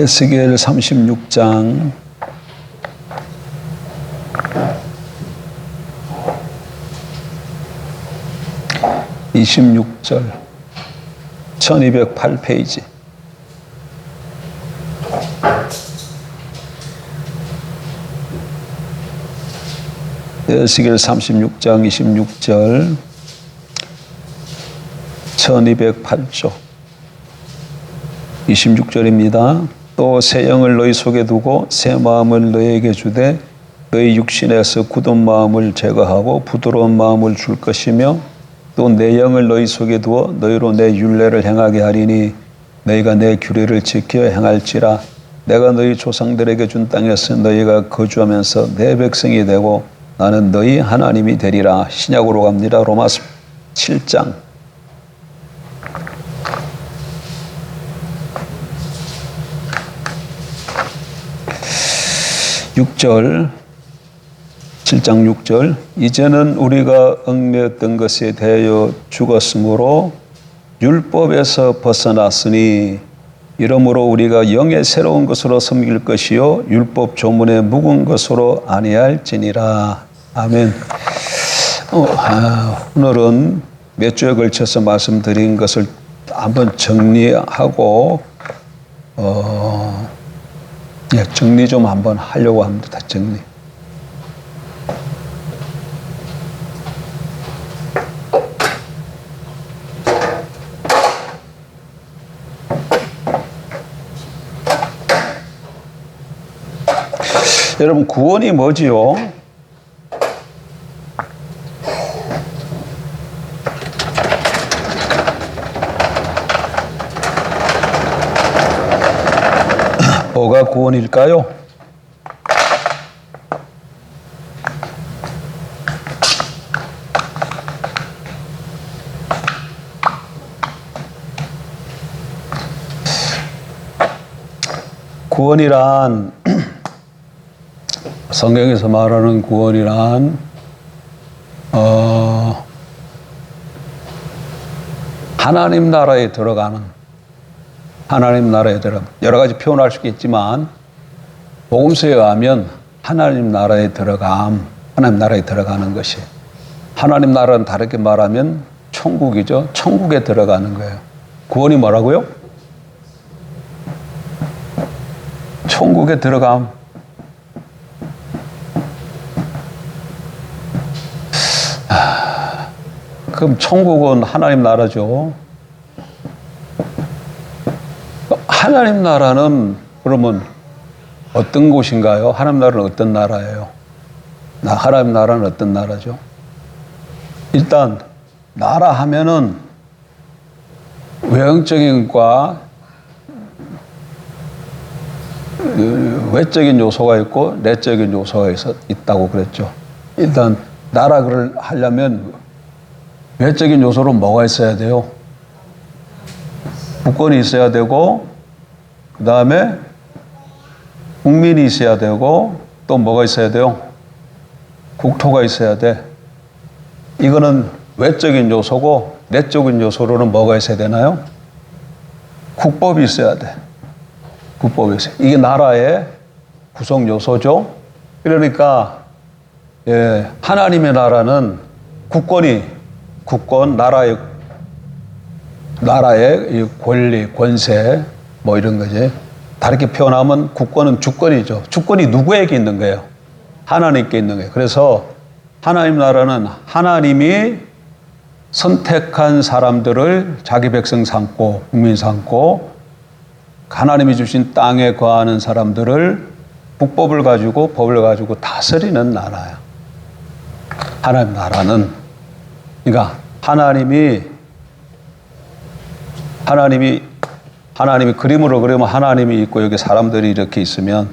에스겔 36장 26절 1208페이지. 에스겔 36장 26절 1208조 26절입니다. 또 새 영을 너희 속에 두고 새 마음을 너희에게 주되 너희 육신에서 굳은 마음을 제거하고 부드러운 마음을 줄 것이며 또 내 영을 너희 속에 두어 너희로 내 율례를 행하게 하리니 너희가 내 규례를 지켜 행할지라. 내가 너희 조상들에게 준 땅에서 너희가 거주하면서 내 백성이 되고 나는 너희 하나님이 되리라. 신약으로 갑니다. 로마서 7장 6절 7장 6절 이제는 우리가 얽매였던 것에 대하여 죽었으므로 율법에서 벗어났으니 이러므로 우리가 영의 새로운 것으로 섬길 것이요 율법 조문의 묵은 것으로 아니할지니라. 아멘. 오늘은 몇 주에 걸쳐서 말씀드린 것을 한번 정리하고 정리 좀 한번 하려고 합니다. 정리. 여러분, 구원이 뭐지요? 뭐가 구원일까요? 구원이란 성경에서 말하는 구원이란 하나님 나라에 들어가는 여러 가지 표현할 수 있겠지만 복음서에 의하면 하나님 나라에 들어가는 것이 하나님 나라는 다르게 말하면 천국이죠. 천국에 들어가는 거예요. 구원이 뭐라고요? 천국에 들어감. 그럼 천국은 하나님 나라죠. 하나님 나라는 그러면 어떤 곳인가요? 하나님 나라는 어떤 나라예요? 하나님 나라는 어떤 나라죠? 일단 나라 하면은 외형적인 것과 외적인 요소가 있고 내적인 요소가 있다고 그랬죠. 일단 나라를 하려면 외적인 요소로 뭐가 있어야 돼요? 국권이 있어야 되고 그 다음에 국민이 있어야 되고 또 뭐가 있어야 돼요? 국토가 있어야 돼. 이거는 외적인 요소고 내적인 요소로는 뭐가 있어야 되나요? 국법이 있어야 돼. 국법이 있어요. 이게 나라의 구성 요소죠. 그러니까 하나님의 나라는 국권, 나라의 권리, 권세, 뭐 이런 거지. 다르게 표현하면 국권은 주권이죠. 주권이 누구에게 있는 거예요? 하나님께 있는 거예요. 그래서 하나님 나라는 하나님이 선택한 사람들을 자기 백성 삼고, 국민 삼고, 하나님이 주신 땅에 거하는 사람들을 국법을 가지고, 법을 가지고 다스리는 나라야. 하나님 나라는. 그러니까 하나님이 그림으로 그리면 하나님이 있고 여기 사람들이 이렇게 있으면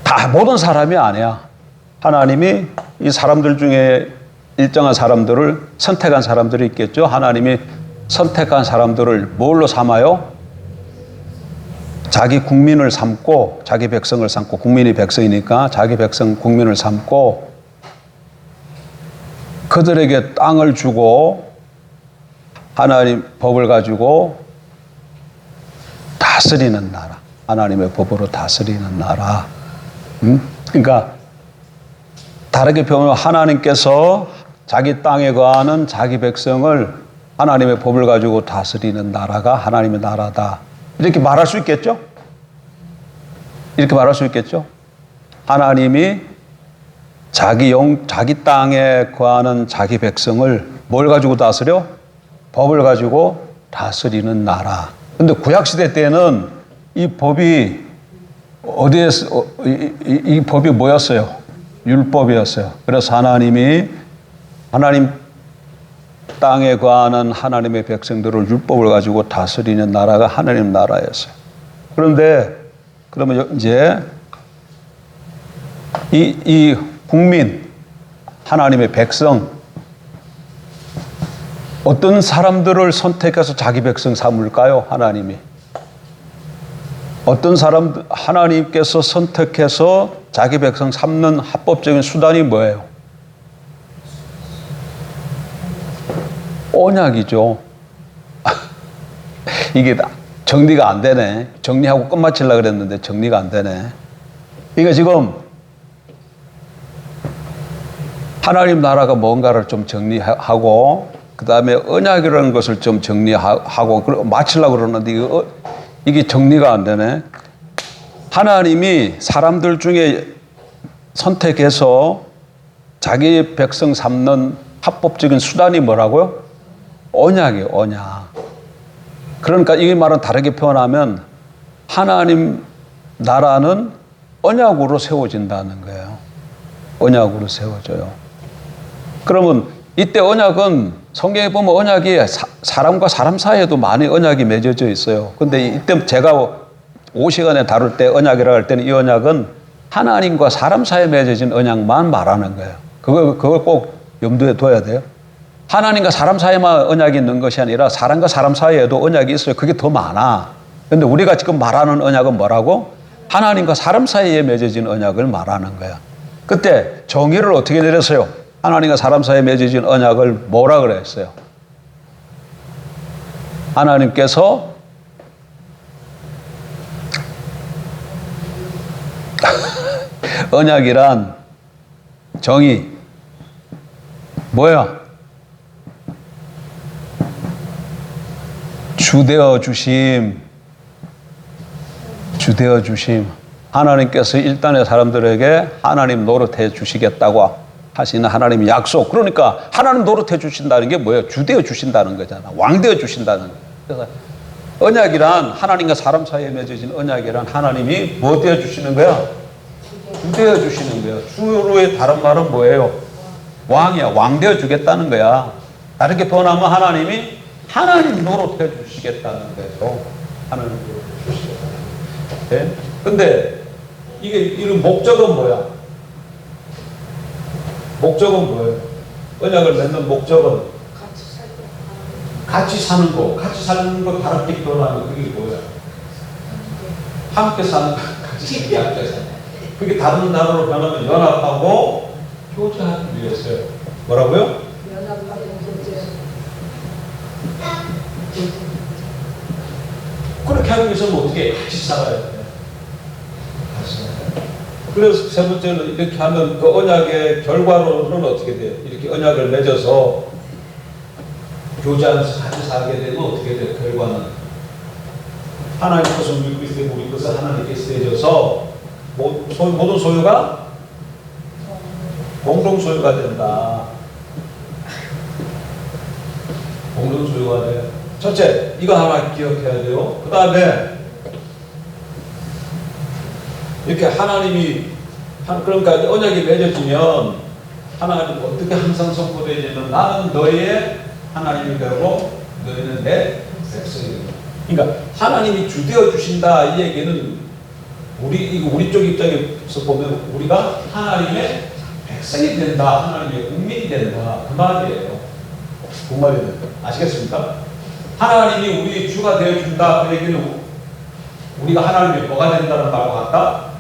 다 모든 사람이 아니야. 하나님이 이 사람들 중에 일정한 사람들을 선택한 사람들이 있겠죠. 하나님이 선택한 사람들을 뭘로 삼아요? 자기 국민을 삼고 자기 백성을 삼고 국민이 백성이니까 자기 백성 국민을 삼고 그들에게 땅을 주고 하나님 법을 가지고 다스리는 나라. 하나님의 법으로 다스리는 나라. 그러니까 다르게 표현하면 하나님께서 자기 땅에 거하는 자기 백성을 하나님의 법을 가지고 다스리는 나라가 하나님의 나라다. 이렇게 말할 수 있겠죠? 이렇게 말할 수 있겠죠? 하나님이 자기 땅에 거하는 자기 백성을 뭘 가지고 다스려? 법을 가지고 다스리는 나라. 근데 구약시대 때는 이 법이 어디에서, 이 법이 뭐였어요? 율법이었어요. 그래서 하나님 땅에 거하는 하나님의 백성들을 율법을 가지고 다스리는 나라가 하나님 나라였어요. 그런데 그러면 이제 이 국민, 하나님의 백성, 어떤 사람들을 선택해서 자기 백성 삼을까요? 하나님이. 어떤 사람, 하나님께서 선택해서 자기 백성 삼는 합법적인 수단이 뭐예요? 언약이죠. 이게 정리가 안 되네. 정리하고 끝마치려고 그랬는데 정리가 안 되네. 그러니까 지금 하나님 나라가 뭔가를 좀 정리하고 그 다음에 언약이라는 것을 좀 정리하고 마치려고 그러는데 이게 정리가 안 되네. 하나님이 사람들 중에 선택해서 자기 백성 삼는 합법적인 수단이 뭐라고요? 언약이에요, 언약. 그러니까 이 말은 다르게 표현하면 하나님 나라는 언약으로 세워진다는 거예요. 언약으로 세워져요. 그러면 이때 언약은 성경에 보면 언약이 사람과 사람 사이에도 많이 언약이 맺어져 있어요. 근데 이때 제가 5시간에 다룰 때 언약이라고 할 때는 이 언약은 하나님과 사람 사이에 맺어진 언약만 말하는 거예요. 그걸 꼭 염두에 둬야 돼요. 하나님과 사람 사이에만 언약이 있는 것이 아니라 사람과 사람 사이에도 언약이 있어요. 그게 더 많아. 그런데 우리가 지금 말하는 언약은 뭐라고? 하나님과 사람 사이에 맺어진 언약을 말하는 거야. 그때 정의를 어떻게 내렸어요? 하나님과 사람 사이에 맺어진 언약을 뭐라 그랬어요? 하나님께서 언약이란 정의 뭐야? 주되어 주심. 하나님께서 일단의 사람들에게 하나님 노릇해 주시겠다고 하시는 하나님의 약속. 그러니까 하나님 노릇해 주신다는 게 뭐예요? 주되어 주신다는 거잖아. 왕되어 주신다는 거예요. 그래서 언약이란 하나님과 사람 사이에 맺어진 언약이란 하나님이 뭐 되어 주시는 거야? 주되어 주시는 거예요. 주로의 다른 말은 뭐예요? 왕이야. 왕되어 주겠다는 거야. 다르게 표현하면 하나님 노릇해 주시겠다는 거예요. 하나님 노릇해 주시겠다는 거예요. 네? 근데 이런 목적은 뭐야? 목적은 뭐예요? 언약을 맺는 목적은 같이 사는 거. 같이 사는 거 다르게 표현하면 그게 뭐야? 함께 사는 거. 같이 사는 거. 함께 사는 거. 그게 다른 단어로 변하면 연합하고 교제하기 위해서요. 뭐라고요? 그렇게 하기 위해서는 어떻게 같이 살아야 돼? 그래서 세 번째는 이렇게 하면 그 언약의 결과로는 어떻게 돼요? 이렇게 언약을 맺어서 교제하면서 같이 살게 되면 어떻게 돼요? 결과는 하나님 것을 믿고 있을 때 우리 것을 하나님께 쓰여져서 모든 소유가 공동 소유가 된다. 공동 소유가 돼. 첫째, 이거 하나 기억해야 돼요. 그 다음에 이렇게 하나님이 그러니까 언약이 맺어지면 하나님 어떻게 항상 선포되냐면 나는 너의 하나님이 되고 너희는 내 백성이다. 그러니까 하나님이 주되어 주신다 이 얘기는 우리 쪽 입장에서 보면 우리가 하나님의 백성이 된다, 하나님의 국민이 된다 그 말이에요. 그 말이에요. 아시겠습니까? 하나님이 우리 주가 되어 준다 그 얘기는 우리가 하나님이 뭐가 된다는 말과 같다?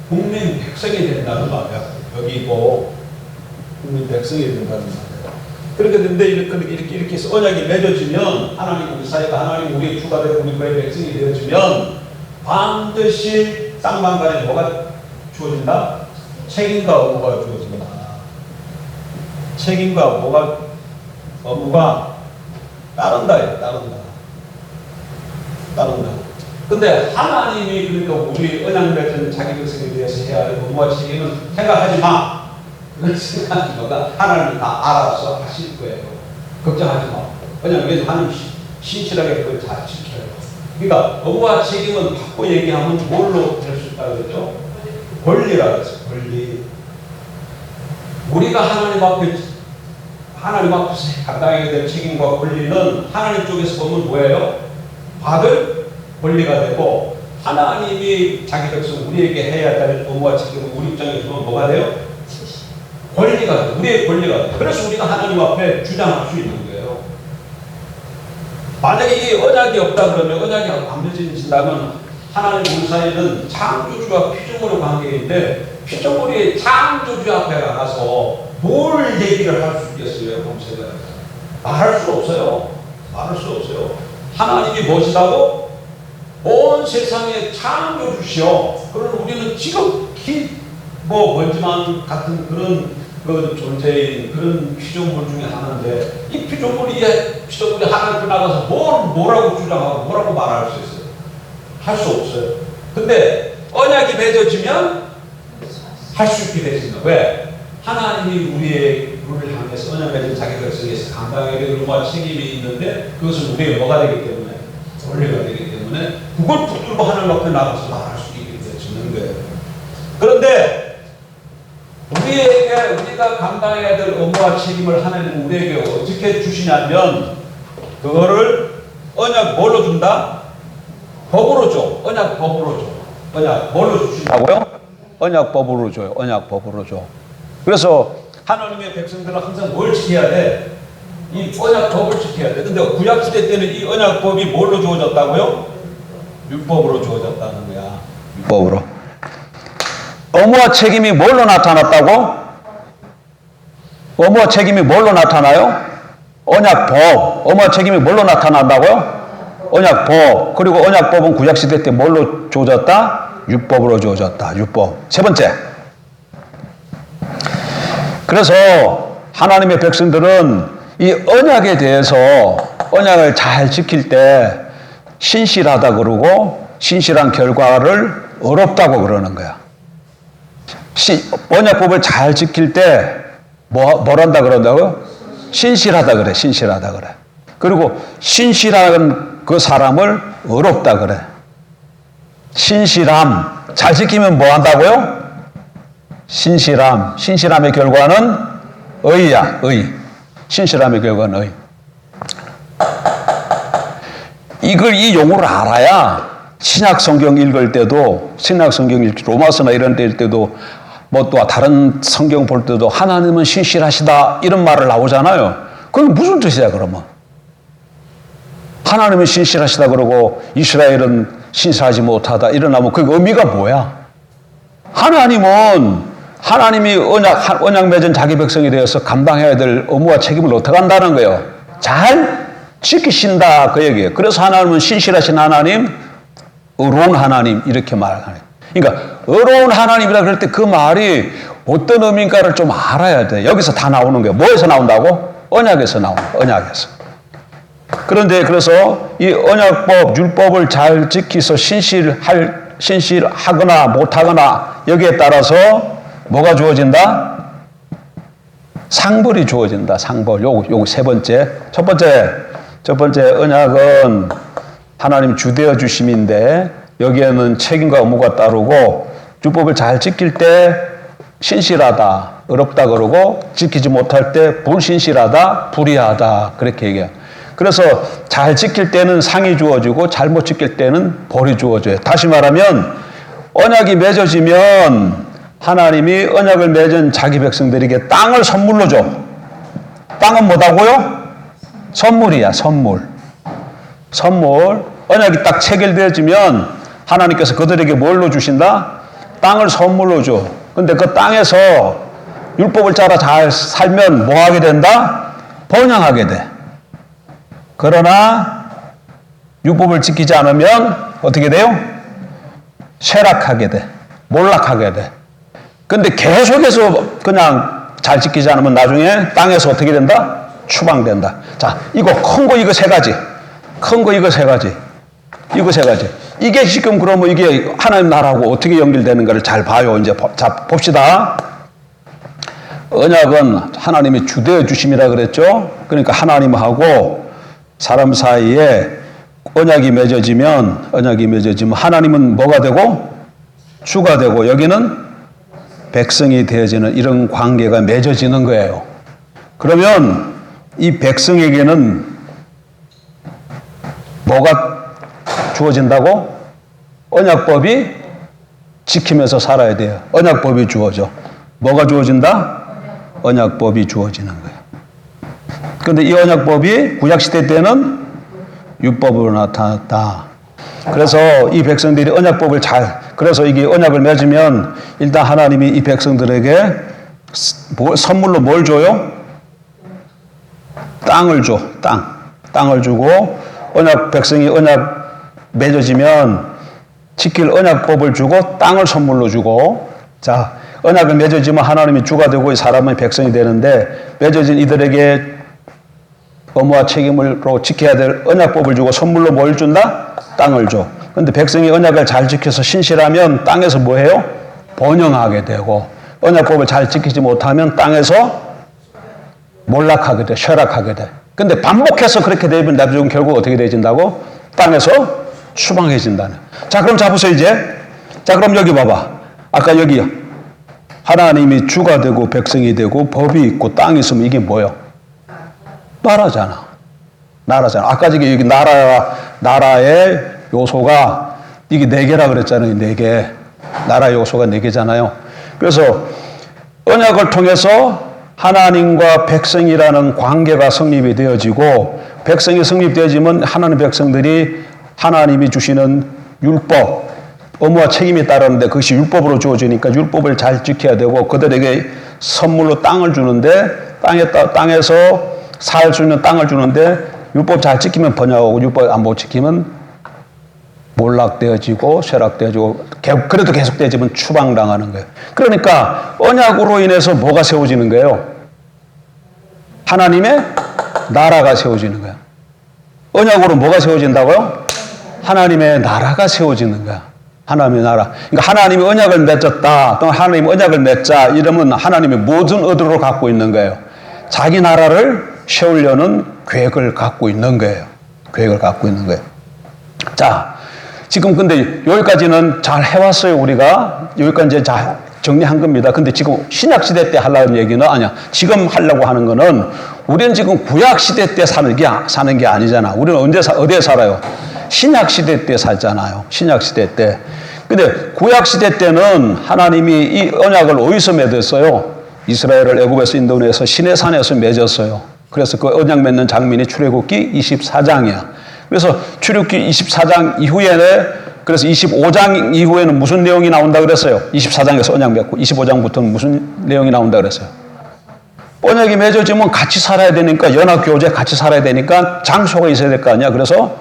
국민 백성이 된다는 말이야. 여기 있고 국민 백성이 된다는 말이야. 그렇게 되는데 이렇게 해서 언약이 맺어지면 하나님 우리 사이가 하나님 우리의 주가 되고 우리 그의 백성이 되어지면 반드시 쌍방간에 뭐가 주어진다? 책임과 의무가 주어진다. 책임과 의무가 따른다. 근데 하나님이 그러니까 우리 언약 맺은 자기 백성에 대해서 해야 할 의무와 책임은 생각하지 마. 그걸 생각하지 마. 하나님이 다 알아서 하실 거예요. 걱정하지 마. 왜냐하면 하나님 신실하게 그걸 잘 지켜요. 그러니까 의무와 책임은 바꿔 얘기하면 뭘로 될 수 있다고 그랬죠? 권리라고 했어요. 권리. 우리가 하나님 앞에서 감당해야 될 책임과 권리는 하나님 쪽에서 보면 뭐예요? 받을 권리가 되고, 하나님이 자기 백성 우리에게 해야 될 의무와 책임은 우리 입장에서 보면 뭐가 돼요? 권리가 돼요. 우리의 권리가 돼요. 그래서 우리가 하나님 앞에 주장할 수 있는 거예요. 만약에 이 언약이 없다 그러면, 언약이 안 맺어진다면 하나님 우리 사이는 창조주와 피조물의 관계인데, 피조물이 창조주 앞에 나가서 뭘 얘기를 할 수 있겠어요? 범세가 말할 수 없어요. 하나님이 무엇이라고? 온 세상의 창조주시오. 그러나 우리는 지극히 먼지만 같은 그런 존재인 그런 피조물 중에 하나인데, 이 피조물이 하나님 앞에 나가서 뭐라고 주장하고 뭐라고 말할 수 있어요? 할 수 없어요. 근데 언약이 맺어지면 할 수 있게 되잖아요. 왜? 하나님이 우리를 향해서 언약 맺은 자기 백성에서 감당해야 될 의무와 책임이 있는데, 그것은 우리의 뭐가 되기 때문에? 권리가 되기 때문에 그걸 붙들고 하나님 앞에 나가서 말할 수 있게 되어지는 거예요. 그런데 우리가 감당해야 될 의무와 책임을 하나님은 우리에게 어떻게 주시냐면, 그거를 언약 뭘로 준다? 법으로 줘. 언약 법으로 줘. 언약 뭘로 주신다고요? 언약법으로 줘요. 언약법으로 줘. 그래서 하나님의 백성들은 항상 뭘 지켜야 돼? 이 언약법을 지켜야 돼. 근데 구약시대 때는 이 언약법이 뭘로 주어졌다고요? 율법으로 주어졌다는 거야. 율법으로. 의무와 책임이 뭘로 나타났다고? 의무와 책임이 뭘로 나타나요? 언약법. 의무와 책임이 뭘로 나타난다고요? 언약법. 그리고 언약법은 구약시대 때 뭘로 주어졌다? 율법으로 주어졌다. 율법. 세 번째. 그래서 하나님의 백성들은 이 언약에 대해서 언약을 잘 지킬 때 신실하다 그러고, 신실한 결과를 어렵다고 그러는 거야. 언약법을 잘 지킬 때 뭐란다 그런다고요? 신실하다 그래. 신실하다 그래. 그리고 신실한 그 사람을 어렵다 그래. 신실함. 잘 지키면 뭐 한다고요? 신실함. 신실함의 결과는 의야. 의. 신실함의 결과는 의. 이 용어를 알아야 신약 성경 읽을 때도, 로마서나 이런 데 읽을 때도, 또 다른 성경 볼 때도 하나님은 신실하시다 이런 말을 나오잖아요. 그게 무슨 뜻이야 그러면? 하나님은 신실하시다 그러고 이스라엘은 신실하지 못하다 이러나면 그 의미가 뭐야? 하나님이 언약 맺은 자기 백성에 대해서 감당해야 될 의무와 책임을 어떻게 한다는 거예요? 잘 지키신다 그 얘기예요. 그래서 하나님은 신실하신 하나님, 의로운 하나님 이렇게 말하는. 그러니까 의로운 하나님이라 그럴 때 그 말이 어떤 의미인가를 좀 알아야 돼. 여기서 다 나오는 거예요. 뭐에서 나온다고? 언약에서 나오는 거예요. 언약에서. 그런데 그래서 이 언약법, 율법을 잘 지키서 신실하거나 못하거나 여기에 따라서 뭐가 주어진다? 상벌이 주어진다. 상벌. 요거 세 번째. 첫 번째 언약은 하나님 주되어 주심인데 여기에는 책임과 의무가 따르고, 율법을 잘 지킬 때 신실하다, 어렵다 그러고, 지키지 못할 때 불신실하다, 불의하다 그렇게 얘기해요. 그래서 잘 지킬 때는 상이 주어지고 잘못 지킬 때는 벌이 주어져요. 다시 말하면 언약이 맺어지면 하나님이 언약을 맺은 자기 백성들에게 땅을 선물로 줘. 땅은 뭐다고요? 선물이야. 선물. 언약이 딱 체결되어지면 하나님께서 그들에게 뭘로 주신다? 땅을 선물로 줘. 근데 그 땅에서 율법을 따라 잘 살면 뭐 하게 된다? 번영하게 돼. 그러나 율법을 지키지 않으면 어떻게 돼요? 쇠락하게 돼. 몰락하게 돼. 근데 계속해서 그냥 잘 지키지 않으면 나중에 땅에서 어떻게 된다? 추방된다. 자, 이거 큰 거 이거 세 가지. 큰 거 이거 세 가지. 이거 세 가지. 이게 지금 그러면 이게 하나님 나라하고 어떻게 연결되는가를 잘 봐요. 이제 자, 봅시다. 언약은 하나님이 주되어 주심이라 그랬죠. 그러니까 하나님하고 사람 사이에 언약이 맺어지면 하나님은 뭐가 되고 주가 되고 여기는 백성이 되어지는 이런 관계가 맺어지는 거예요. 그러면 이 백성에게는 뭐가 주어진다고? 언약법이 지키면서 살아야 돼요. 언약법이 주어져. 뭐가 주어진다? 언약법이 주어지는 거예요. 그런데 이 언약법이 구약시대 때는 율법으로 나타났다. 그래서 이 백성들이 언약법을 그래서 이게 언약을 맺으면 일단 하나님이 이 백성들에게 선물로 뭘 줘요? 땅을 줘. 땅을 주고 백성이 언약 맺어지면 지킬 언약법을 주고 땅을 선물로 주고 자, 언약을 맺어지면 하나님이 주가 되고 이 사람의 백성이 되는데 맺어진 이들에게 의무와 책임으로 지켜야 될 언약법을 주고 선물로 뭘 준다? 땅을 줘. 그런데 백성이 언약을 잘 지켜서 신실하면 땅에서 뭐 해요? 번영하게 되고 언약법을 잘 지키지 못하면 땅에서 몰락하게 돼. 쇠락하게 돼. 근데 반복해서 그렇게 되면 나중에 결국 어떻게 되진다고? 땅에서 추방해진다는. 자, 그럼 잡으세요, 이제. 자, 그럼 여기 봐봐. 아까 여기 하나님이 주가 되고 백성이 되고 법이 있고 땅이 있으면 이게 뭐예요? 나라잖아. 아까 여기 나라의 요소가 이게 4개라 그랬잖아요. 4개. 나라 요소가 4개잖아요. 그래서 언약을 통해서 하나님과 백성이라는 관계가 성립이 되어지고 백성이 성립되어지면 하나님 백성들이 하나님이 주시는 율법, 의무와 책임이 따르는데 그것이 율법으로 주어지니까 율법을 잘 지켜야 되고 그들에게 선물로 땅을 주는데 땅에서 살 수 있는 땅을 주는데 율법 잘 지키면 번영하고 율법 안 못 지키면 몰락되어지고 쇠락되어지고 그래도 계속되어지면 추방당하는 거예요. 그러니까 언약으로 인해서 뭐가 세워지는 거예요? 하나님의 나라가 세워지는 거예요. 언약으로 뭐가 세워진다고요? 하나님의 나라가 세워지는 거야. 하나님의 나라. 그러니까 하나님이 언약을 맺었다. 또 하나님이 언약을 맺자. 이러면 하나님이 모든 의도를 갖고 있는 거예요. 자기 나라를 세우려는 계획을 갖고 있는 거예요. 자, 지금 근데 여기까지는 잘 해왔어요. 우리가 여기까지 이제 잘 정리한 겁니다. 근데 지금 신약시대 때 하려는 얘기는 아니야. 지금 하려고 하는 거는 우리는 지금 구약시대 때 사는 게 아니잖아. 우리는 어디에 살아요? 신약시대 때 살잖아요. 신약시대 때. 근데 구약시대 때는 하나님이 이 언약을 어디서 맺었어요? 이스라엘을 애굽에서 인도내서 시내산에서 맺었어요. 그래서 그 언약 맺는 장면이 출애굽기 24장이야. 그래서 출애굽기 24장 이후에 그래서 25장 이후에는 무슨 내용이 나온다 그랬어요? 24장에서 언약 맺고 25장부터는 무슨 내용이 나온다 그랬어요? 언약이 맺어지면 같이 살아야 되니까 연합교제 같이 살아야 되니까 장소가 있어야 될 거 아니야. 그래서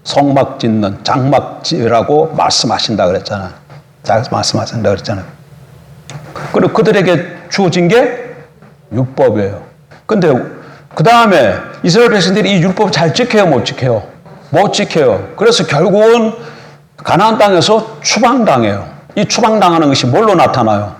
성막 짓는 장막지라고 말씀하신다 그랬잖아요. 말씀하신다 그랬잖아요. 그리고 그들에게 주어진 게 율법이에요. 근데 그 다음에 이스라엘 백성들이 이 율법 잘 지켜요, 못 지켜요? 못 지켜요. 그래서 결국은 가나안 땅에서 추방당해요. 이 추방당하는 것이 뭘로 나타나요?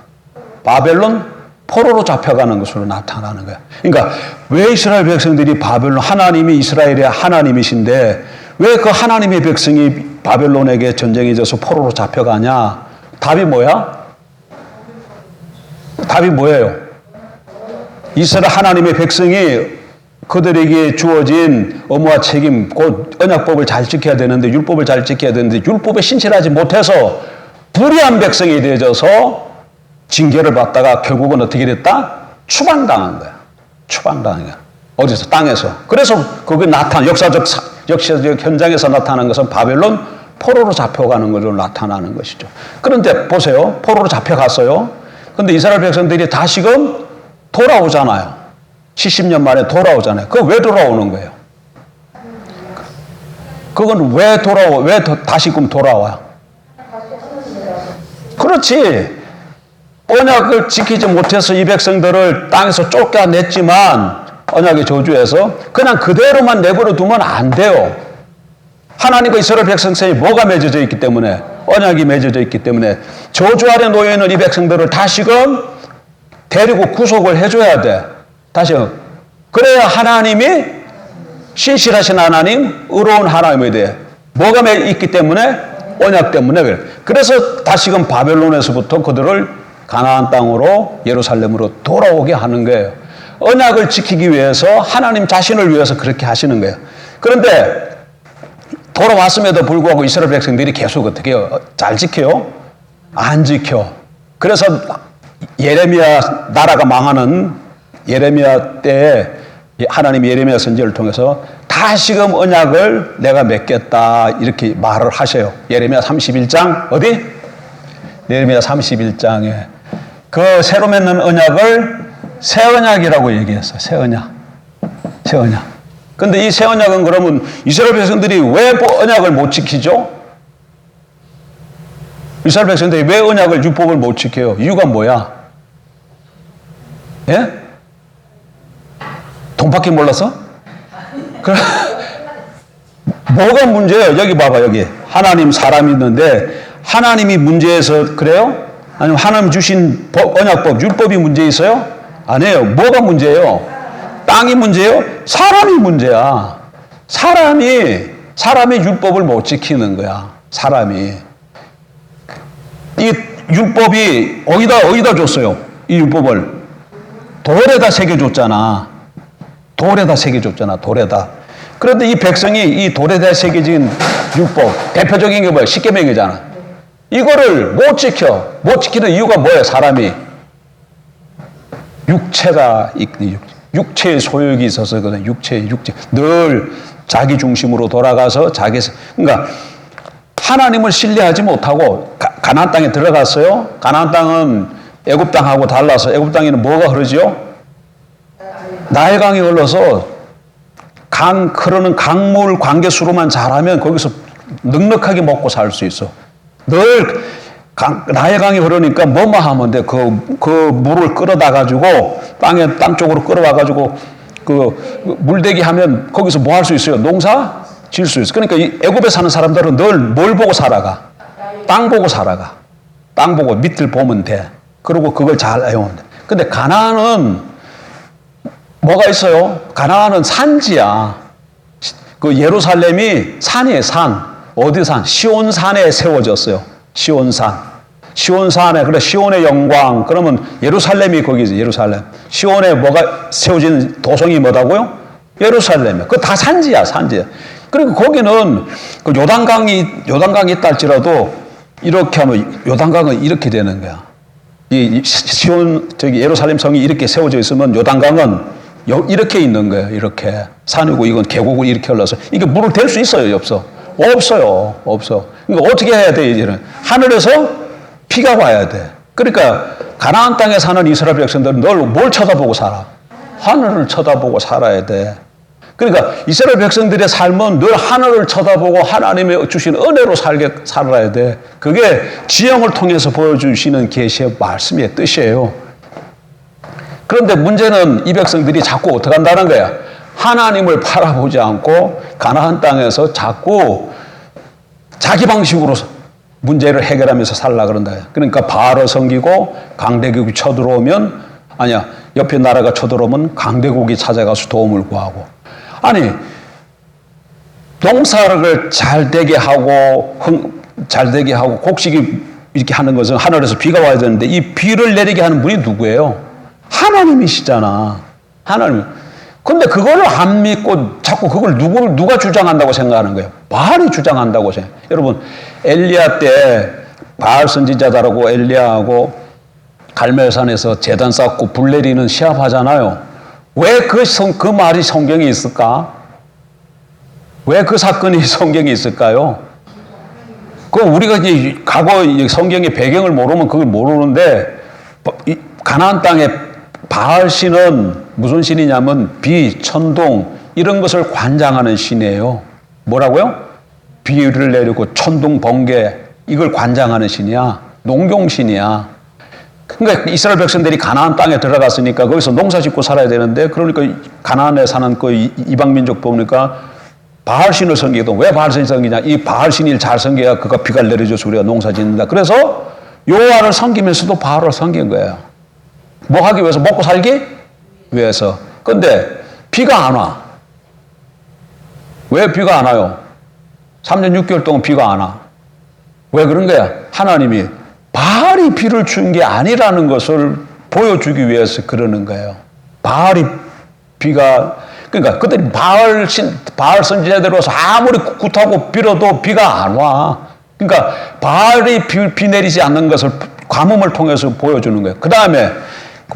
바벨론 포로로 잡혀가는 것으로 나타나는 거예요. 그러니까 왜 이스라엘 백성들이 하나님이 이스라엘의 하나님이신데 왜 그 하나님의 백성이 바벨론에게 전쟁에 져서 포로로 잡혀가냐? 답이 뭐야? 답이 뭐예요? 이스라엘 하나님의 백성이 그들에게 주어진 의무와 책임, 곧 언약법을 잘 지켜야 되는데 율법을 잘 지켜야 되는데 율법에 신실하지 못해서 불의한 백성이 되어져서 징계를 받다가 결국은 어떻게 됐다? 추방당한 거야. 추방당한 거야. 어디서? 땅에서. 그래서 그게 역사적 현장에서 나타나는 것은 바벨론 포로로 잡혀가는 것으로 나타나는 것이죠. 그런데 보세요. 포로로 잡혀갔어요. 그런데 이스라엘 백성들이 다시금 돌아오잖아요. 70년 만에 돌아오잖아요. 그거 왜 돌아오는 거예요? 그건 왜 다시금 돌아와요? 그렇지. 언약을 지키지 못해서 이 백성들을 땅에서 쫓겨냈지만 언약의 저주에서 그냥 그대로만 내버려 두면 안 돼요. 하나님과 이스라엘 백성 사이에 뭐가 맺어져 있기 때문에, 언약이 맺어져 있기 때문에 저주 아래 놓여 있는 이 백성들을 다시금 데리고 구속을 해줘야 돼. 다시금. 그래야 하나님이 신실하신 하나님, 의로운 하나님에 대해 뭐가 있기 때문에, 언약 때문에 그래. 그래서 다시금 바벨론에서부터 그들을 가나안 땅으로, 예루살렘으로 돌아오게 하는 거예요. 언약을 지키기 위해서, 하나님 자신을 위해서 그렇게 하시는 거예요. 그런데 돌아왔음에도 불구하고 이스라엘 백성들이 계속 어떻게 해요? 잘 지켜요? 안 지켜. 그래서 예레미야 나라가 망하는 예레미야 때에 하나님 예레미야 선지자를 통해서 다시금 언약을 내가 맺겠다 이렇게 말을 하셔요. 예레미야 31장 어디? 예레미야 31장에 그 새로 맺는 언약을 새 언약이라고 얘기했어요. 새 언약. 새 언약. 근데 이 새 언약은 그러면 이스라엘 백성들이 왜 언약을 못 지키죠? 이스라엘 백성들이 왜 언약을, 율법을 못 지켜요? 이유가 뭐야? 예? 돈밖에 몰라서? 그럼 뭐가 문제예요? 여기 봐봐, 여기. 하나님, 사람이 있는데 하나님이 문제에서 그래요? 아니면 하나님 주신 언약법, 율법이 문제 있어요? 아니에요. 뭐가 문제예요? 땅이 문제예요? 사람이 문제야. 사람이 율법을 못 지키는 거야. 사람이. 이 율법이 어디다 줬어요? 이 율법을. 돌에다 새겨줬잖아. 돌에다 새겨줬잖아. 돌에다. 그런데 이 백성이 이 돌에다 새겨진 율법, 대표적인 게 뭐야? 십계명이잖아. 이거를 못 지켜. 못 지키는 이유가 뭐예요? 사람이. 육체가 육체의 소욕이 있어서 그래. 육체. 늘 자기 중심으로 돌아가서 그러니까 하나님을 신뢰하지 못하고 가나안 땅에 들어갔어요. 가나안 땅은 애굽 땅하고 달라서 애굽 땅에는 뭐가 흐르지요? 나일강이 흘러서 흐르는 강물 관계수로만 잘하면 거기서 넉넉하게 먹고 살 수 있어. 늘 나일강이 흐르니까 뭐만 하면 돼. 그 물을 끌어다 가지고 땅 쪽으로 끌어와 가지고 그 물대기 하면 거기서 뭐 할 수 있어요? 농사 지을 수 있어. 그러니까 이 애굽에 사는 사람들은 늘 뭘 보고 살아가? 땅 보고 살아가. 땅 보고 밑을 보면 돼. 그리고 그걸 잘 애우면 돼. 근데 가나안은 뭐가 있어요? 가나안은 산지야. 그 예루살렘이 산이에요, 산. 어디 산? 시온산에 세워졌어요. 시온산에, 그래, 시온의 영광. 그러면 예루살렘이 거기지, 예루살렘. 시온에 뭐가 세워진 도성이 뭐다고요? 예루살렘이야. 그거 다 산지야. 그리고 거기는 그 요단강이 있다 할지라도 이렇게 하면 요단강은 이렇게 되는 거야. 예루살렘 성이 이렇게 세워져 있으면 요단강은 이렇게 있는 거예요. 이렇게. 산이고 이건 계곡을 이렇게 흘러서. 이게 물을 댈 수 있어요? 없어? 없어. 그러니까 어떻게 해야 돼, 이제는? 하늘에서 비가 와야 돼. 그러니까 가나안 땅에 사는 이스라엘 백성들은 늘 뭘 쳐다보고 살아? 하늘을 쳐다보고 살아야 돼. 그러니까 이스라엘 백성들의 삶은 늘 하늘을 쳐다보고 하나님의 주신 은혜로 살아야 돼. 그게 지형을 통해서 보여주시는 계시의 말씀의 뜻이에요. 그런데 문제는 이 백성들이 자꾸 어떻게 한다는 거야? 하나님을 바라보지 않고 가나안 땅에서 자꾸 자기 방식으로 문제를 해결하면서 살라 그런다. 그러니까 바알을 섬기고 강대국이 쳐들어오면, 아니야, 옆에 나라가 쳐들어오면 강대국이 찾아가서 도움을 구하고. 아니, 농사를 잘 되게 하고 곡식이 이렇게 하는 것은 하늘에서 비가 와야 되는데 이 비를 내리게 하는 분이 누구예요? 하나님이시잖아. 하나님. 근데 그거를 안 믿고 자꾸 그걸 누가 주장한다고 생각하는 거예요? 바알이 주장한다고 생각해요. 여러분, 엘리야 때 바알 선지자들하고 엘리야하고 갈멜산에서 제단 쌓고 불 내리는 시합하잖아요. 왜 그 말이 성경에 있을까? 왜 그 사건이 성경에 있을까요? 우리가 이제 과거 성경의 배경을 모르면 그걸 모르는데, 가나안 땅에 바알 신은 무슨 신이냐면 비, 천둥 이런 것을 관장하는 신이에요. 뭐라고요? 비를 내리고 천둥, 번개 이걸 관장하는 신이야. 농경신이야. 그러니까 이스라엘 백성들이 가나안 땅에 들어갔으니까 거기서 농사 짓고 살아야 되는데, 그러니까 가나안에 사는 그 이방 민족 보니까 바알신을 섬기거든. 왜 바알신을 섬기냐? 이 바알신을 잘 섬겨야 그가 비가 내려줘서 우리가 농사 짓는다. 그래서 여호와를 섬기면서도 바알을 섬긴 거예요. 뭐 하기 위해서? 먹고 살기 위해서. 근데 비가 안 와. 왜 비가 안 와요? 3년 6개월 동안 비가 안 와. 왜 그런 거야? 하나님이 바알이 비를 준 게 아니라는 것을 보여주기 위해서 그러는 거예요. 바알이 비가, 그러니까 그들이 바알 선지자들로서 아무리 꿋꿋하고 빌어도 비가 안 와. 그러니까 바알이 비 내리지 않는 것을 가뭄을 통해서 보여주는 거예요. 그 다음에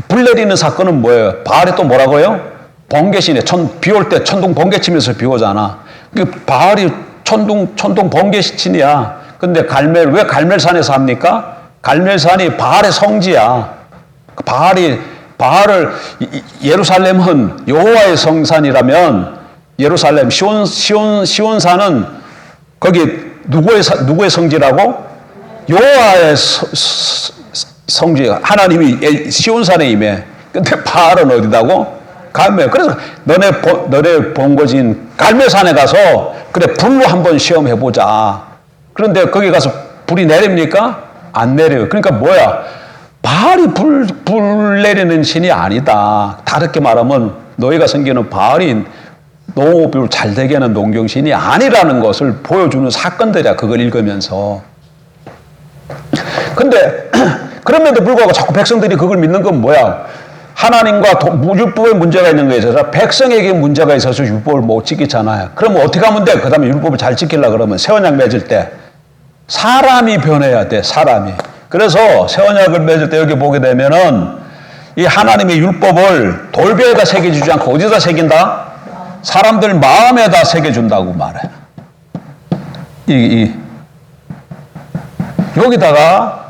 불 내리는 사건은 뭐예요? 바알이 또 뭐라고요? 번개신에 비 올 때 천둥 번개 치면서 비 오잖아. 바알이 천둥 번개신이야. 근데 왜 갈멜산에서 합니까? 갈멜산이 바알의 성지야. 바알을 예루살렘은 여호와의 성산이라면 예루살렘 시온산은 거기 누구의 성지라고? 여호와의 성지. 하나님이 시온산에 임해. 근데 바알은 어디다고? 갈멜. 그래서 너네 본거지인 갈멜산에 가서 그래 불로 한번 시험해 보자. 그런데 거기 가서 불이 내립니까? 안 내려요. 그러니까 뭐야? 바알이 불 내리는 신이 아니다. 다르게 말하면 너희가 섬기는 바알이 농업을 잘 되게 하는 농경신이 아니라는 것을 보여주는 사건들이야. 그걸 읽으면서. 근데 그럼에도 불구하고 자꾸 백성들이 그걸 믿는 건 뭐야? 하나님과 율법에 문제가 있는 거에 있어서 백성에게 문제가 있어서 율법을 못 지키잖아요. 그러면 어떻게 하면 돼? 그 다음에 율법을 잘 지키려고 그러면 새 언약 맺을 때 사람이 변해야 돼. 사람이. 그래서 새 언약을 맺을 때 여기 보게 되면은 이 하나님의 율법을 돌벼에다 새겨주지 않고 어디다 새긴다? 사람들 마음에다 새겨준다고 말해. 여기다가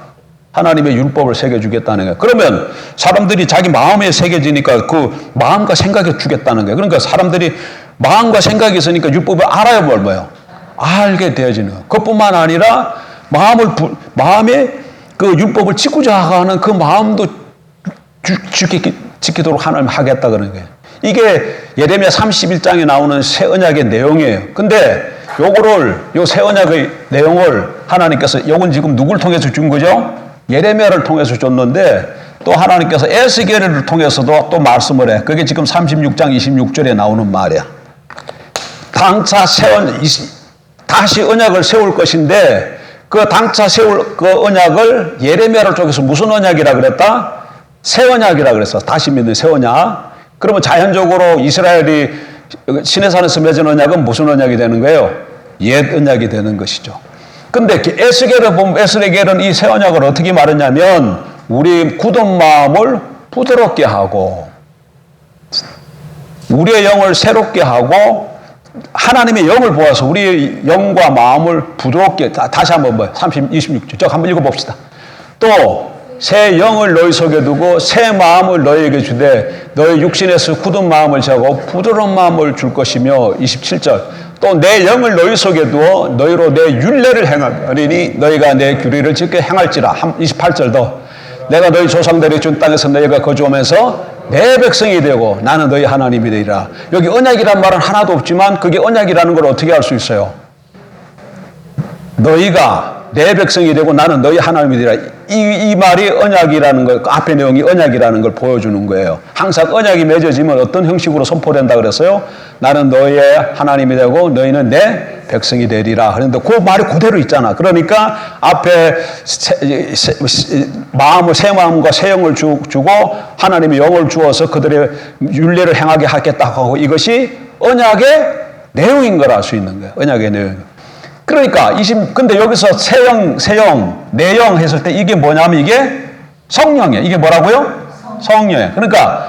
하나님의 율법을 새겨주겠다는 거예요. 그러면 사람들이 자기 마음에 새겨지니까 그 마음과 생각에 주겠다는 거예요. 그러니까 사람들이 마음과 생각이 있으니까 율법을 알아야 뭐예요? 알게 되어지는 거예요. 그것뿐만 아니라 마음에 그 율법을 지키자 하는 그 마음도 지키도록 하나님 하겠다 그러는 거예요. 이게 예레미야 31장에 나오는 새 언약의 내용이에요. 근데 요 새 언약의 내용을 하나님께서 요건 지금 누굴 통해서 준 거죠? 예레미야를 통해서 줬는데 또 하나님께서 에스겔을 통해서도 또 말씀을 해. 그게 지금 36장 26절에 나오는 말이야. 다시 언약을 세울 것인데 그 당차 세울 그 언약을 예레미야를 쪽에서 무슨 언약이라 그랬다? 새 언약이라 그랬어. 다시 믿는 새 언약. 그러면 자연적으로 이스라엘이 시내산에서 맺은 언약은 무슨 언약이 되는 거예요? 옛 언약이 되는 것이죠. 근데 에스겔을 보면 에스겔은 이 새 언약을 어떻게 말했냐면 우리 굳은 마음을 부드럽게 하고 우리의 영을 새롭게 하고 하나님의 영을 보아서 우리의 영과 마음을 부드럽게 다시 한번 26절 저 한번 읽어봅시다. 또 새 영을 너희 속에 두고 새 마음을 너희에게 주되 너희 육신에서 굳은 마음을 제하고 부드러운 마음을 줄 것이며 27절 또 내 영을 너희 속에 두어 너희로 내 율례를 행하리니 너희가 내 규례를 지켜 행할지라. 28절도 내가 너희 조상들이 준 땅에서 너희가 거주하면서 내 백성이 되고 나는 너희 하나님이 되리라. 여기 언약이란 말은 하나도 없지만 그게 언약이라는 걸 어떻게 알 수 있어요? 너희가 내 백성이 되고 나는 너희 하나님이 되리라. 이 말이 언약이라는 걸, 그 앞의 내용이 언약이라는 걸 보여주는 거예요. 항상 언약이 맺어지면 어떤 형식으로 선포된다 그랬어요? 나는 너희의 하나님이 되고 너희는 내 백성이 되리라. 그런데 그 말이 그대로 있잖아. 그러니까 앞에 새 마음과 새 영을 주고 하나님의 영을 주어서 그들의 율례를 행하게 하겠다고 하고 이것이 언약의 내용인 걸 알 수 있는 거예요. 언약의 내용. 그러니까 근데 여기서 새영, 내영 했을 때 이게 뭐냐면 이게 성령이에요. 이게 뭐라고요? 성령이에요. 그러니까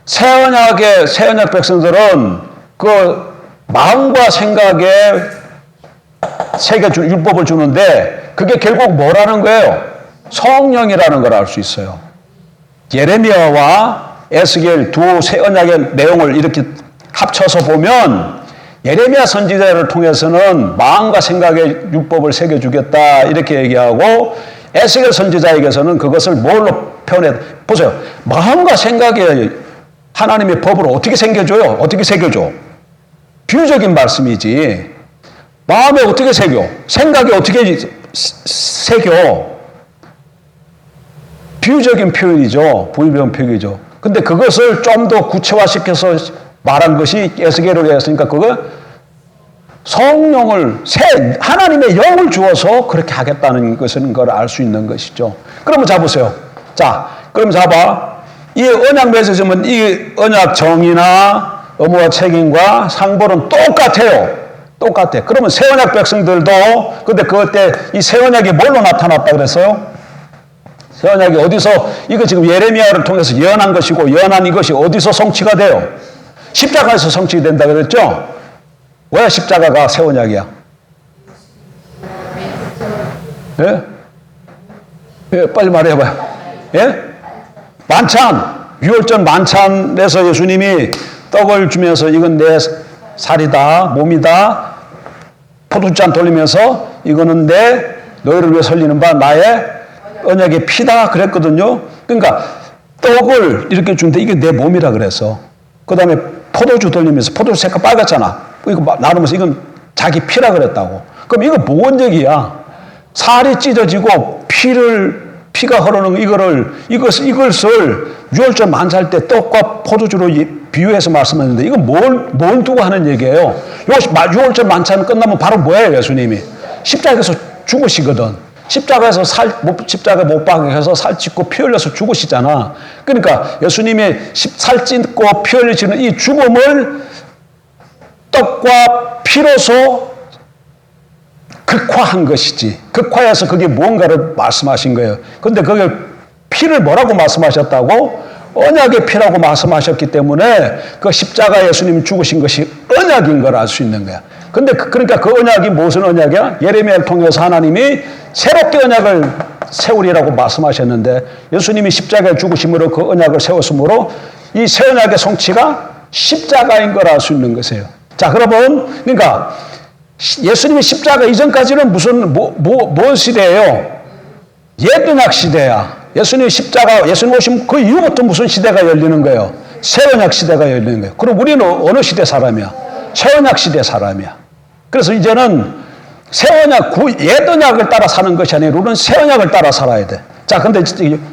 새 언약 백성들은 그 마음과 생각에 율법을 주는데 그게 결국 뭐라는 거예요? 성령이라는 걸 알 수 있어요. 예레미야와 에스겔 두 새 언약의 내용을 이렇게 합쳐서 보면 예레미야 선지자를 통해서는 마음과 생각에 율법을 새겨주겠다 이렇게 얘기하고 에스겔 선지자에게서는 그것을 뭘로 표현해? 보세요. 마음과 생각에 하나님의 법을 어떻게 새겨줘요? 어떻게 새겨줘? 비유적인 말씀이지. 마음에 어떻게 새겨? 생각에 어떻게 새겨? 비유적인 표현이죠. 비유적인 표현이죠. 근데 그것을 좀 더 구체화시켜서 말한 것이 에스겔을 했으니까 그거 성령을 하나님의 영을 주어서 그렇게 하겠다는 것은 걸 알 수 있는 것이죠. 그러면 자보세요. 자, 그럼 자봐. 이 언약 맺어지면 이 언약 정의나 의무와 책임과 상벌은 똑같아요. 똑같아. 그러면 새 언약 백성들도 근데 그때 이 새 언약이 뭘로 나타났다 그랬어요? 새 언약이 어디서 이거 지금 예레미야를 통해서 예언한 것이고 예언한 이것이 어디서 성취가 돼요? 십자가에서 성취된다 그랬죠? 왜 십자가가 새 언약이야? 예? 예, 빨리 말해봐요. 예? 만찬, 유월절 만찬에서 예수님이 떡을 주면서 이건 내 살이다, 몸이다, 포도잔 돌리면서 이거는 너희를 위해 설리는 바 나의 언약의 피다 그랬거든요. 그러니까 떡을 이렇게 주는데 이게 내 몸이라 그래서 그 다음에 포도주 돌리면서 포도주 색깔 빨갛잖아. 이거 나누면서 이건 자기 피라 그랬다고. 그럼 이거 뭔 얘기야? 살이 찢어지고 피가 흐르는 이것을 유월절 만찬 때 떡과 포도주로 비유해서 말씀했는데 이건 뭘 두고 하는 얘기예요? 유월절 만찬 끝나면 바로 뭐예요, 예수님이? 십자가에서 죽으시거든. 십자가에서 십자가 못 박혀서 살 찢고 피 흘려서 죽으시잖아. 그러니까 예수님의 살 찢고 피 흘리시는 이 죽음을 떡과 피로서 극화한 것이지. 극화해서 그게 무언가를 말씀하신 거예요. 그런데 그게 피를 뭐라고 말씀하셨다고? 언약의 피라고 말씀하셨기 때문에 그 십자가 예수님이 죽으신 것이 언약인 걸 알 수 있는 거야. 근데 그러니까 그 언약이 무슨 언약이야? 예레미야를 통해서 하나님이 새롭게 언약을 세우리라고 말씀하셨는데 예수님이 십자가에 죽으심으로 그 언약을 세웠으므로 이 새 언약의 성취가 십자가인 걸 알 수 있는 것이에요. 자, 그러면 그러니까 예수님이 십자가 이전까지는 뭔 시대예요? 옛 언약 시대야. 예수님 오신 그 이후부터 무슨 시대가 열리는 거예요? 새 언약 시대가 열리는 거예요. 그럼 우리는 어느 시대 사람이야? 새 언약 시대 사람이야. 그래서 이제는 새 언약, 옛 언약을 따라 사는 것이 아니라 우리는 새 언약을 따라 살아야 돼. 자, 근데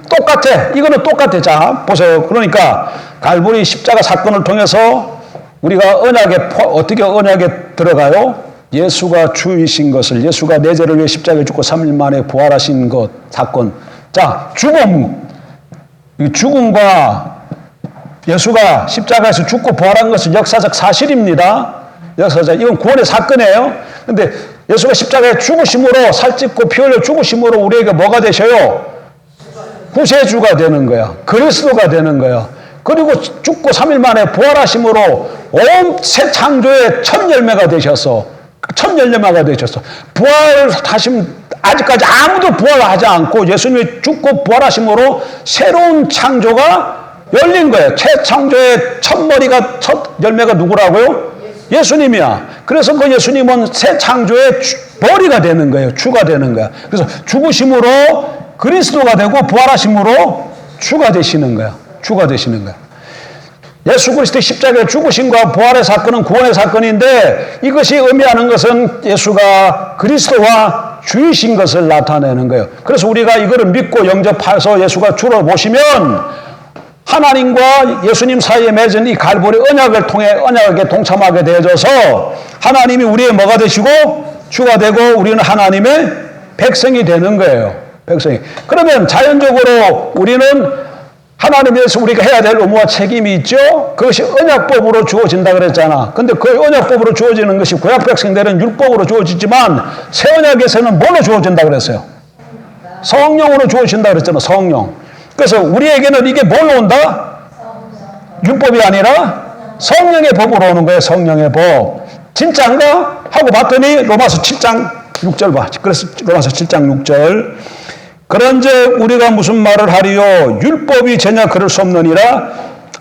똑같아. 이거는 똑같아. 자, 보세요. 그러니까 갈보리 십자가 사건을 통해서 우리가 어떻게 언약에 들어가요? 예수가 주이신 것을, 예수가 내 죄를 위해 십자가에 죽고 3일 만에 부활하신 것, 사건. 자, 죽음과 예수가 십자가에서 죽고 부활한 것은 역사적 사실입니다. 이건 구원의 사건이에요. 근데 예수가 십자가에 죽으심으로, 살찢고 피 흘려 죽으심으로 우리에게 뭐가 되셔요? 구세주가 되는 거야. 그리스도가 되는 거야. 그리고 죽고 3일 만에 부활하심으로 온 새 창조의 첫 열매가 되셨어. 첫 열매가 되셨어. 부활하심, 아직까지 아무도 부활하지 않고 예수님이 죽고 부활하심으로 새로운 창조가 열린 거예요. 새 창조의 첫 머리가, 첫 열매가 누구라고요? 예수님이야. 그래서 그 예수님은 새 창조의 머리가 되는 거예요. 주가 되는 거야. 그래서 죽으심으로 그리스도가 되고 부활하심으로 주가 되시는 거야. 주가 되시는 거야. 예수 그리스도의 십자가의 죽으심과 부활의 사건은 구원의 사건인데 이것이 의미하는 것은 예수가 그리스도와 주이신 것을 나타내는 거예요. 그래서 우리가 이거를 믿고 영접해서 예수가 주로 모시면 하나님과 예수님 사이에 맺은 이 갈보리 언약을 통해 언약에 동참하게 되어져서 하나님이 우리의 뭐가 되시고 주가 되고 우리는 하나님의 백성이 되는 거예요. 백성이. 그러면 자연적으로 우리는 하나님에서 우리가 해야 될 의무와 책임이 있죠. 그것이 언약법으로 주어진다 그랬잖아. 근데 그 언약법으로 주어지는 것이 구약 백성들은 율법으로 주어지지만 새 언약에서는 뭘로 주어진다 그랬어요? 성령으로 주어진다 그랬잖아. 성령. 그래서 우리에게는 이게 뭘로 온다? 율법이 아니라 성령의 법으로 오는 거예요. 성령의 법. 진짜인가? 하고 봤더니 로마서 7장 6절 봐. 그래서 로마서 7장 6절. 그런즉 우리가 무슨 말을 하리요? 율법이 전혀 그럴 수 없느니라.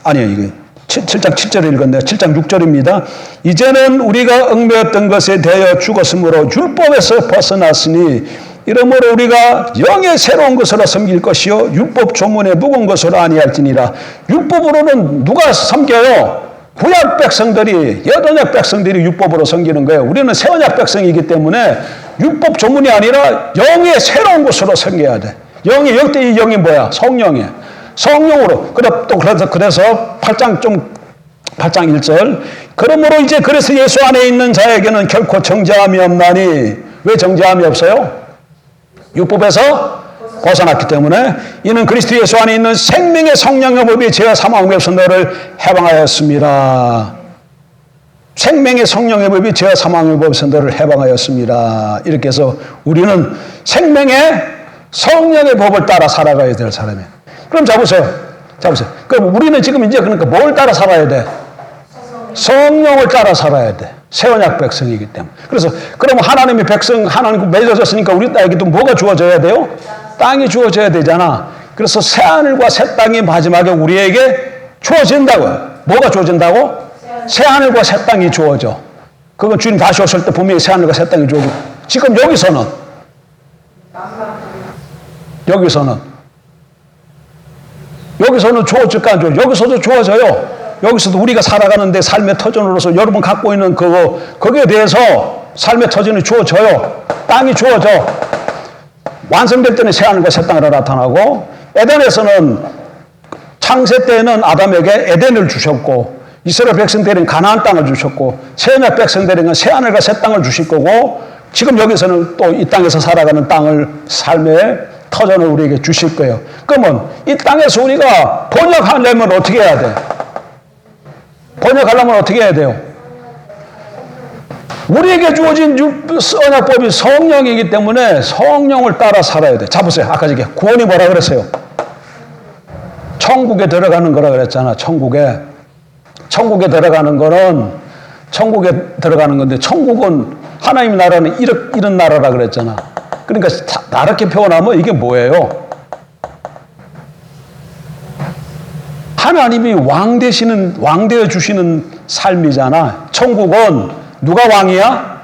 아니요, 이게 7장 7절 읽었네요. 7장 6절입니다. 이제는 우리가 얽매였던 것에 대하여 죽었으므로 율법에서 벗어났으니 이러므로 우리가 영의 새로운 것으로 섬길 것이요 율법 조문에 묵은 것으로 아니할지니라. 율법으로는 누가 섬겨요? 구약 백성들이, 여전약 백성들이 율법으로 섬기는 거예요. 우리는 새언약 백성이기 때문에 율법 조문이 아니라 영의 새로운 것으로 섬겨야 돼. 영이 역대 이 영이 뭐야? 성령이에요. 성령으로. 그래서 8장 1절. 그러므로 이제 그래서 예수 안에 있는 자에게는 결코 정죄함이 없나니. 왜 정죄함이 없어요? 율법에서 벗어났기 때문에 이는 그리스도 예수 안에 있는 생명의 성령의 법이 죄와 사망의 법에서 너를 해방하였습니다. 생명의 성령의 법이 죄와 사망의 법에서 너를 해방하였습니다. 이렇게 해서 우리는 생명의 성령의 법을 따라 살아가야 될 사람이에요. 그럼 자보세요. 그럼 우리는 지금 이제 그러니까 뭘 따라 살아야 돼? 성령을 따라 살아야 돼. 새언약 백성이기 때문에. 그래서 그러면 하나님의 백성, 하나님 맺어졌으니까 우리 딸에게도 뭐가 주어져야 돼요? 땅이 주어져야 되잖아. 그래서 새하늘과 새 땅이 마지막에 우리에게 주어진다고요. 뭐가 주어진다고? 새하늘과 새 땅이 주어져. 그건 주님 다시 오실 때 분명히 새하늘과 새 땅이 주어져. 지금 여기서는 주어질까 안 주어져? 여기서도 주어져요. 여기서도 우리가 살아가는데 삶의 터전으로서 여러분 갖고 있는 거기에 대해서 삶의 터전이 주어져요. 땅이 주어져. 완성될 때는 새하늘과 새 땅으로 나타나고, 에덴에서는 창세 때에는 아담에게 에덴을 주셨고, 이스라엘 백성들에게는 가나안 땅을 주셨고, 새언약 백성들에게는 새하늘과 새 땅을 주실 거고, 지금 여기서는 또 이 땅에서 살아가는 땅을, 삶의 터전을 우리에게 주실 거예요. 그러면 이 땅에서 우리가 번역하려면 어떻게 해야 돼? 번역하려면 어떻게 해야 돼요? 우리에게 주어진 언약법이 성령이기 때문에 성령을 따라 살아야 돼. 자, 보세요. 아까 저기 구원이 뭐라 그랬어요? 천국에 들어가는 거라 그랬잖아. 천국에 들어가는 건데, 천국은 하나님 나라는 이런 나라라 그랬잖아. 그러니까 다르게 표현하면 이게 뭐예요? 하나님이 왕 되어 주시는 삶이잖아. 천국은 누가 왕이야?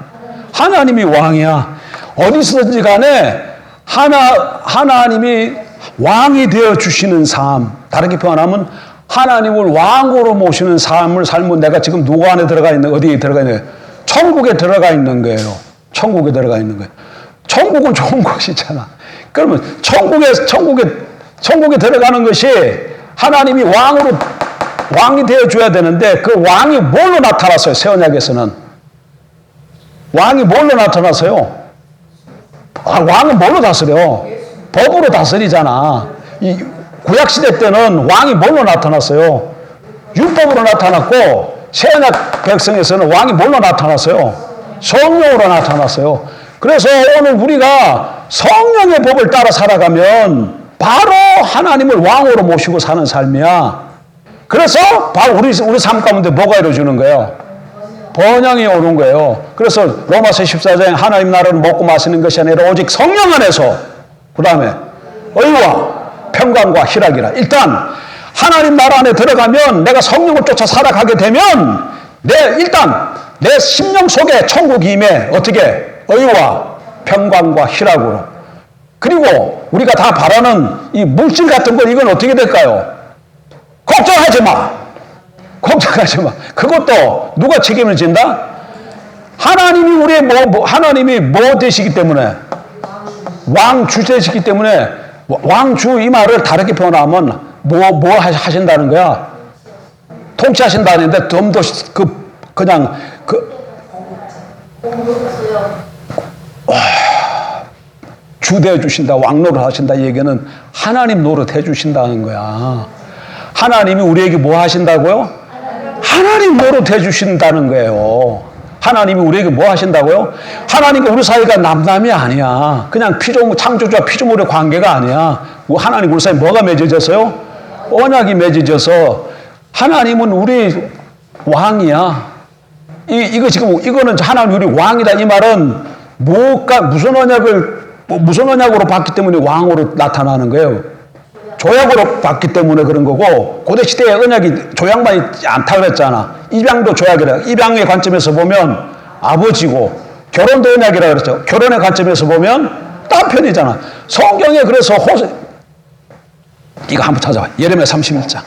하나님이 왕이야. 어디서든지 간에 하나님이 왕이 되어 주시는 삶. 다르게 표현하면 하나님을 왕으로 모시는 삶을 살면 내가 지금 누구 안에 들어가 있는, 어디에 들어가 있는 거예요? 천국에 들어가 있는 거예요. 천국에 들어가 있는 거예요. 천국은 좋은 것이잖아. 그러면 천국에 들어가는 것이 하나님이 왕이 되어줘야 되는데, 그 왕이 뭘로 나타났어요? 새언약에서는. 왕이 뭘로 나타났어요? 왕은 뭘로 다스려? 법으로 다스리잖아. 이 구약시대 때는 왕이 뭘로 나타났어요? 율법으로 나타났고, 새언약 백성에서는 왕이 뭘로 나타났어요? 성령으로 나타났어요. 그래서 오늘 우리가 성령의 법을 따라 살아가면 바로 하나님을 왕으로 모시고 사는 삶이야. 그래서 바로 우리 삶 가운데 뭐가 이루어지는 거예요? 번영이 오는 거예요. 그래서 로마서 14장에 하나님 나라를 먹고 마시는 것이 아니라 오직 성령 안에서, 그 다음에 의와 평강과 희락이라. 일단 하나님 나라 안에 들어가면, 내가 성령을 쫓아 살아가게 되면 일단 내 심령 속에 천국이 임해. 어떻게? 의와 평강과 희락으로. 그리고 우리가 다 바라는 이 물질 같은 건, 이건 어떻게 될까요? 걱정하지 마. 그것도 누가 책임을 진다? 하나님이 하나님이 뭐 되시기 때문에? 왕주 되시기 때문에, 왕주 이 말을 다르게 표현하면 뭐 하신다는 거야? 통치하신다는데, 좀 더 주대해 주신다, 왕노릇 하신다. 이 얘기는 하나님 노릇 해 주신다는 거야. 하나님이 우리에게 뭐 하신다고요? 하나님 노릇 해 주신다는 거예요. 하나님이 우리에게 뭐 하신다고요? 하나님과 우리 사이가 남남이 아니야. 그냥 창조주와 피조물의 관계가 아니야. 하나님 우리 사이 뭐가 맺어졌어요? 언약이 맺어져서 하나님은 우리 왕이야. 이거는 하나님 우리 왕이다. 이 말은 무슨 언약으로 봤기 때문에 왕으로 나타나는 거예요. 조약으로 봤기 때문에 그런 거고, 고대시대의 언약이 조약만이 않다 그랬잖아. 입양도 조약이라. 입양의 관점에서 보면 아버지고, 결혼도 언약이라 그랬죠. 결혼의 관점에서 보면 남편이잖아. 성경에 그래서 이거 한번 찾아봐. 예레미야 31장.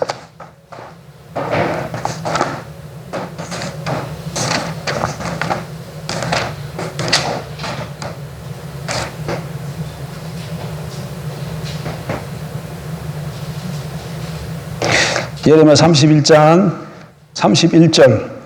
예레미야 31장 31절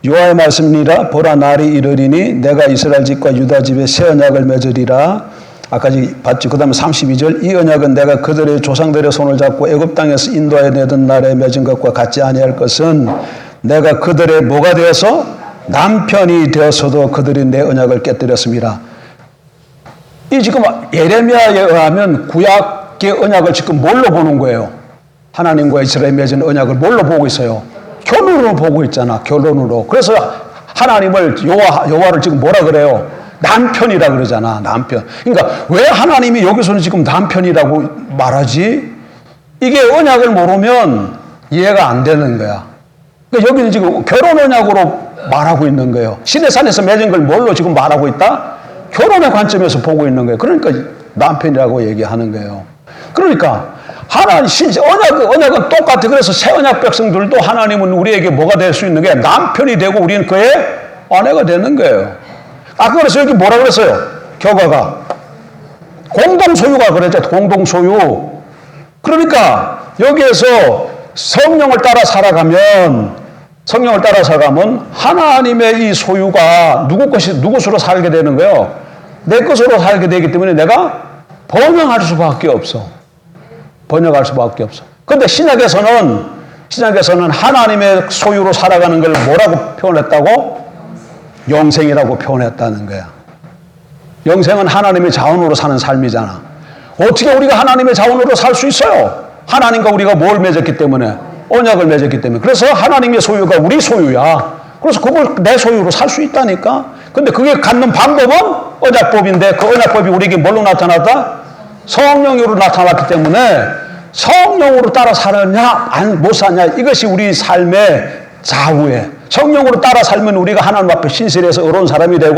여호와의 말씀이니라. 보라, 날이 이르리니 내가 이스라엘 집과 유다 집에 새 언약을 맺으리라. 아까지 봤지. 그 다음에 32절 이 언약은 내가 그들의 조상들의 손을 잡고 애굽 땅에서 인도하여 내던 날에 맺은 것과 같지 아니할 것은 내가 그들의 뭐가 되어서 남편이 되어서도 그들이 내 언약을 깨뜨렸습니다. 이 지금 예레미야에 의하면 구약의 언약을 지금 뭘로 보는 거예요? 하나님과 이스라엘 맺은 언약을 뭘로 보고 있어요? 결론으로 보고 있잖아. 결론으로. 그래서 하나님을 여호와를 지금 뭐라 그래요? 남편이라 그러잖아. 남편. 그러니까 왜 하나님이 여기서는 지금 남편이라고 말하지? 이게 언약을 모르면 이해가 안 되는 거야. 그러니까 여기는 지금 결혼 언약으로 말하고 있는 거예요. 시내산에서 맺은 걸 뭘로 지금 말하고 있다? 결혼의 관점에서 보고 있는 거예요. 그러니까 남편이라고 얘기하는 거예요. 그러니까 언약은 똑같아. 그래서 새 언약 백성들도 하나님은 우리에게 뭐가 될 수 있는 게 남편이 되고 우리는 그의 아내가 되는 거예요. 그래서 여기 뭐라 그랬어요? 결과가 공동소유가 그랬죠. 공동소유. 그러니까 여기에서 성령을 따라 살아가면 하나님의 이 소유가 누구 것으로 살게 되는 거예요? 내 것으로 살게 되기 때문에 내가 번영할 수밖에 없어. 번역할 수밖에 없어. 그런데 신약에서는 하나님의 소유로 살아가는 걸 뭐라고 표현했다고? 영생이라고 표현했다는 거야. 영생은 하나님의 자원으로 사는 삶이잖아. 어떻게 우리가 하나님의 자원으로 살 수 있어요? 하나님과 우리가 뭘 맺었기 때문에? 언약을 맺었기 때문에. 그래서 하나님의 소유가 우리 소유야. 그래서 그걸 내 소유로 살 수 있다니까. 근데 그게 갖는 방법은 언약법인데 그 언약법이 우리에게 뭘로 나타났다? 성령으로 나타났기 때문에 성령으로 따라 살았냐 못 사냐 이것이 우리 삶의 좌우에. 성령으로 따라 살면 우리가 하나님 앞에 신실해서 의로운 사람이 되고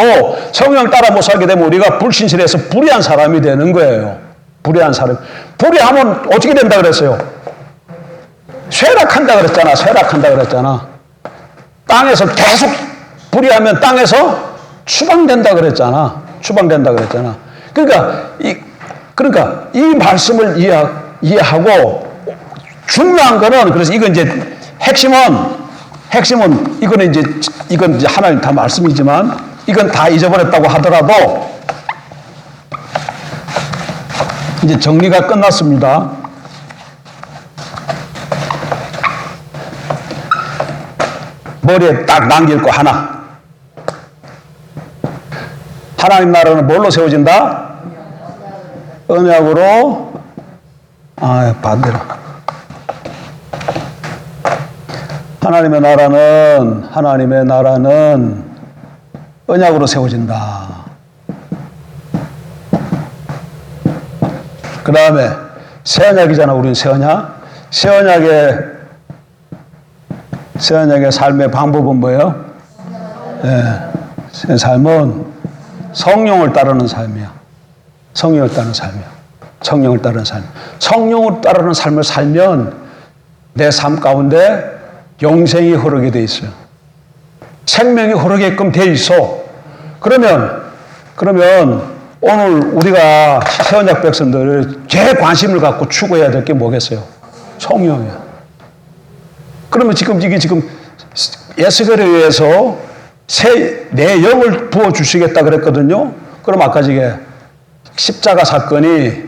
성령 따라 못 살게 되면 우리가 불신실해서 불의한 사람이 되는 거예요. 불의한 사람. 불의하면 어떻게 된다 그랬어요? 쇠락한다 그랬잖아. 땅에서 계속 불의하면 땅에서 추방된다 그랬잖아. 그러니까 이 말씀을 이해하고 중요한 거는 그래서 이건 이제 핵심은 이건 이제 하나님 다 말씀이지만 이건 다 잊어버렸다고 하더라도 이제 정리가 끝났습니다. 머리에 딱 남길 거 하나. 하나님 나라는 뭘로 세워진다? 언약으로. 반대로. 하나님의 나라는 언약으로 세워진다. 그 다음에 새 언약이잖아. 우리는 새 언약. 새 언약의 삶의 방법은 뭐예요? 새 삶은 성령을 따르는 삶이야. 성령을 따르는 삶을 살면 내 삶 가운데 영생이 흐르게 돼 있어요. 생명이 흐르게끔 돼 있어. 그러면 오늘 우리가 새 언약 백성들 제일 관심을 갖고 추구해야 될 게 뭐겠어요? 성령이야. 그러면 이게 에스겔에 의해서 내 영을 부어주시겠다 그랬거든요. 그럼 아까 이게 십자가 사건이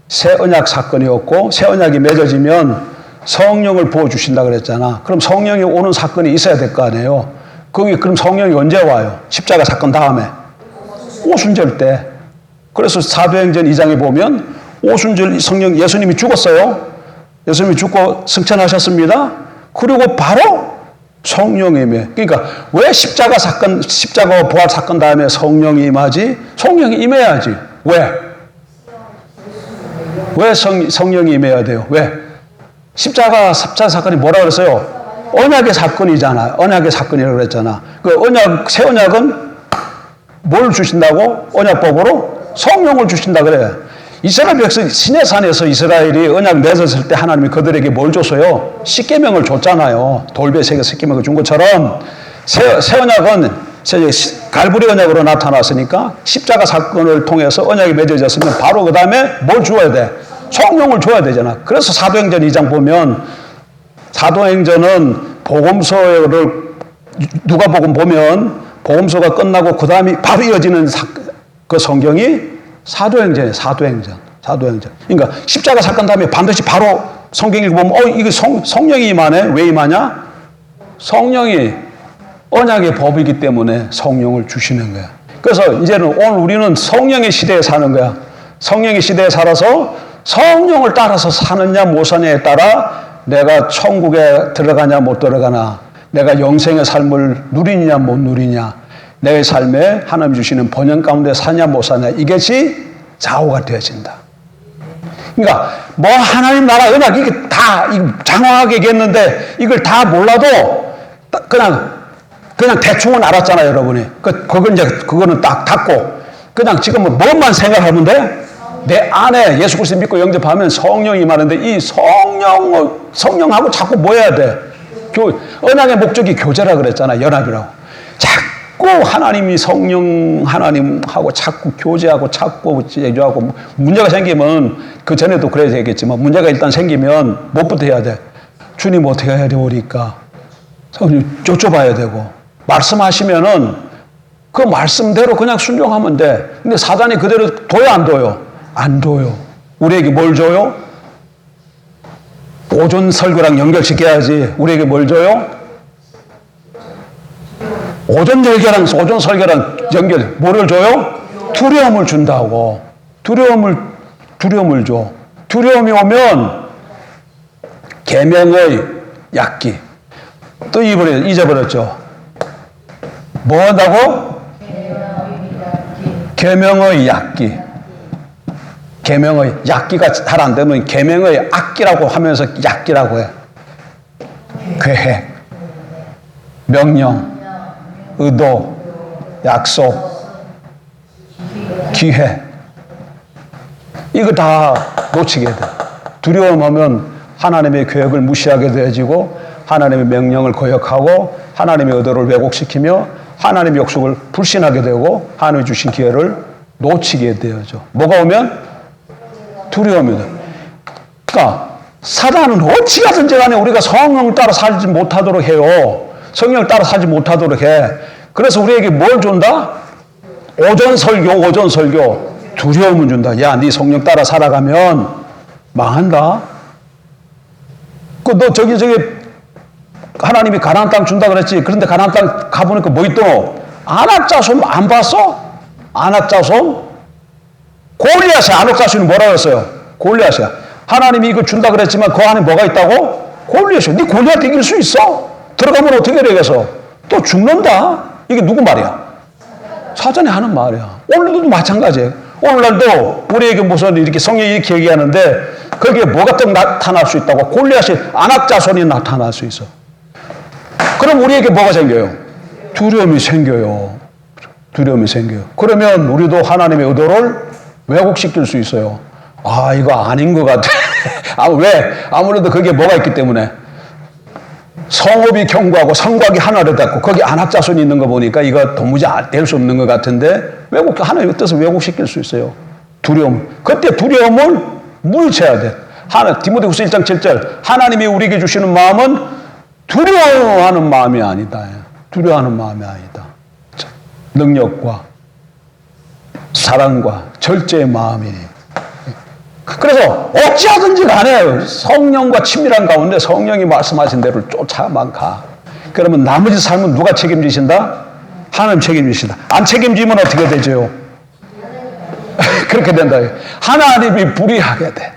새 언약 사건이었고 새 언약이 맺어지면 성령을 부어주신다 그랬잖아. 그럼 성령이 오는 사건이 있어야 될 거 아니에요. 그럼 성령이 언제 와요? 십자가 사건 다음에. 오순절 때. 그래서 사도행전 2장에 보면 오순절 성령 예수님이 죽었어요. 예수님이 죽고 승천하셨습니다. 그리고 바로 성령임에. 그러니까 왜 십자가 부활 사건 다음에 성령이 임하지? 성령이 임해야지. 왜 성령이 임해야 돼요? 왜? 십자가 사건이 뭐라 그랬어요? 언약의 사건이잖아. 언약의 사건이라고 그랬잖아. 새 언약은 뭘 주신다고? 언약법으로? 성령을 주신다 그래. 이스라엘 백성 시내산에서 이스라엘이 언약 맺었을 때 하나님이 그들에게 뭘 줬어요? 십계명을 줬잖아요. 돌배색의 십계명을 준 것처럼 새 언약은 갈보리 언약으로 나타났으니까 십자가 사건을 통해서 언약이 맺어졌으면 바로 그 다음에 뭘 주어야 돼? 성령을 줘야 되잖아. 그래서 사도행전 2장 보면 사도행전은 복음서를 누가복음 보면 복음서가 끝나고 그 다음이 바로 이어지는 그 성경이 사도행전이에요. 사도행전. 그러니까 십자가 사건 다음에 반드시 바로 성경 읽어보면 이거 성령이 임하네. 왜 임하냐? 성령이 언약의 법이기 때문에 성령을 주시는 거야. 그래서 이제는 오늘 우리는 성령의 시대에 사는 거야. 성령의 시대에 살아서 성령을 따라서 사느냐 못 사느냐에 따라 내가 천국에 들어가냐 못 들어가나, 내가 영생의 삶을 누리냐 못 누리냐, 내 삶에 하나님 주시는 번영 가운데 사냐 못 사냐, 이것이 좌우가 되어진다. 그러니까 뭐 하나님 나라 언약 이게 다 장황하게 얘기했는데 이걸 다 몰라도 그냥 대충은 알았잖아요, 여러분이. 그거는 딱 닫고 그냥 지금은 뭐만 생각하면 돼? 내 안에 예수 그리스도 믿고 영접하면 성령이 임하는데 이 성령하고 자꾸 뭐 해야 돼? 언약의 목적이 교제라 그랬잖아, 연합이라고. 자꾸 하나님이 하나님하고 자꾸 교제하고 자꾸 제조하고 문제가 생기면 그 전에도 그래야 되겠지만 문제가 일단 생기면 뭐부터 해야 돼? 주님 어떻게 해야 되오리까? 쫓아봐야 되고 말씀하시면은 그 말씀대로 그냥 순종하면 돼. 근데 사단이 그대로 둬요, 안 둬요? 안 둬요. 우리에게 뭘 줘요? 오전 설교랑 연결시켜야지. 우리에게 뭘 줘요? 오전 설교랑 연결. 뭐를 줘요? 두려움을 준다고. 두려움을 줘. 두려움이 오면 계명의 약기. 또 잊어버렸죠. 뭐 한다고? 계명의 약기. 계명의 약기가 잘 안 되면 계명의 악기라고 하면서 약기라고 해. 계획, 명령, 의도, 약속, 기회. 이거 다 놓치게 돼. 두려움하면 하나님의 계획을 무시하게 되어지고 하나님의 명령을 거역하고 하나님의 의도를 왜곡시키며 하나님의 약속을 불신하게 되고 하나님이 주신 기회를 놓치게 되어져. 뭐가 오면? 두려움이 돼. 그러니까 사단은 어찌 가든지 간에 우리가 성령을 따라 살지 못하도록 해요. 성령을 따라 살지 못하도록 해. 그래서 우리에게 뭘 준다? 오전 설교. 두려움을 준다. 야, 네 성령 따라 살아가면 망한다. 너 저기 하나님이 가나안 땅 준다 그랬지. 그런데 가나안 땅 가보니까 뭐 있더노? 안악자손 안 봤어? 안악자손? 골리앗이 안악자손이 뭐라고 했어요? 골리앗이야. 하나님이 이거 준다 그랬지만 그 안에 뭐가 있다고? 골리앗이야. 네 골리앗 이길 수 있어? 들어가면 어떻게 되겠어? 또 죽는다. 이게 누구 말이야? 사전에 하는 말이야. 오늘도 마찬가지예요. 오늘날도 우리에게 무슨 이렇게 성령이 이렇게 얘기하는데 거기에 뭐가 또 나타날 수 있다고? 골리앗이 안악자손이 나타날 수 있어. 그럼 우리에게 뭐가 생겨요? 두려움이 생겨요. 그러면 우리도 하나님의 의도를 왜곡시킬 수 있어요. 아, 이거 아닌 것 같아. 왜? 아무래도 거기에 뭐가 있기 때문에. 성읍이 견고하고 성곽이 하나로 닿고 거기 안악자손이 있는 거 보니까 이거 도무지 될 수 없는 것 같은데 하나님의 뜻을 왜곡시킬 수 있어요. 두려움. 그때 두려움을 물리쳐야 돼. 디모데후서 1장 7절. 하나님이 우리에게 주시는 마음은 두려워하는 마음이 아니다. 두려워하는 마음이 아니다. 능력과 사랑과 절제의 마음이니. 그래서 어찌하든지 간에 성령과 친밀한 가운데 성령이 말씀하신 대로 쫓아만 가. 그러면 나머지 삶은 누가 책임지신다? 하나님 책임지신다. 안 책임지면 어떻게 되죠? 그렇게 된다. 하나님이 불의하게 돼.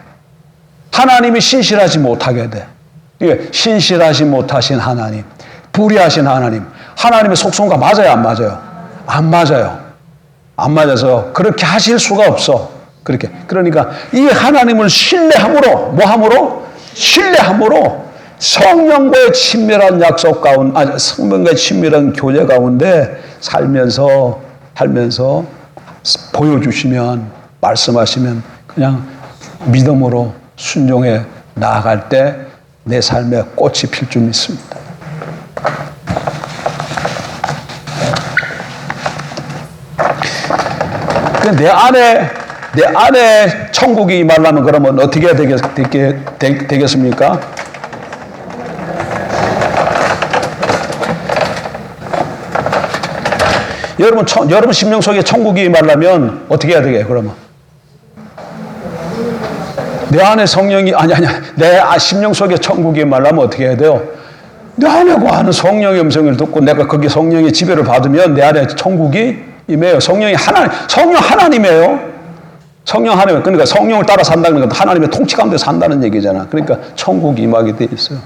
하나님이 신실하지 못하게 돼. 이게 신실하지 못하신 하나님, 불의하신 하나님. 하나님의 속성과 맞아요, 안 맞아요? 안 맞아요. 안 맞아서 그렇게 하실 수가 없어. 그러니까 이 하나님을 신뢰함으로 성령과의 친밀한 약속 가운데, 성령과의 친밀한 교제 가운데 살면서 보여주시면, 말씀하시면 그냥 믿음으로 순종해 나아갈 때 내 삶에 꽃이 필 줄 믿습니다. 내 안에 천국이 임하려면 그러면 어떻게 해야 되겠습니까? 여러분 심령 속에 천국이 임하려면 어떻게 해야 되게 그러면? 내 안에 성령이 내 심령 속에 천국이 임하려면 어떻게 해야 돼요? 내 안에 거하는 성령의 음성을 듣고 내가 거기 성령의 지배를 받으면 내 안에 천국이 임해요. 성령 하나님이에요. 성령 하나님. 그러니까 성령을 따라 산다는 건 하나님의 통치 가운데 산다는 얘기잖아. 그러니까 천국이 임하게 돼 있어요.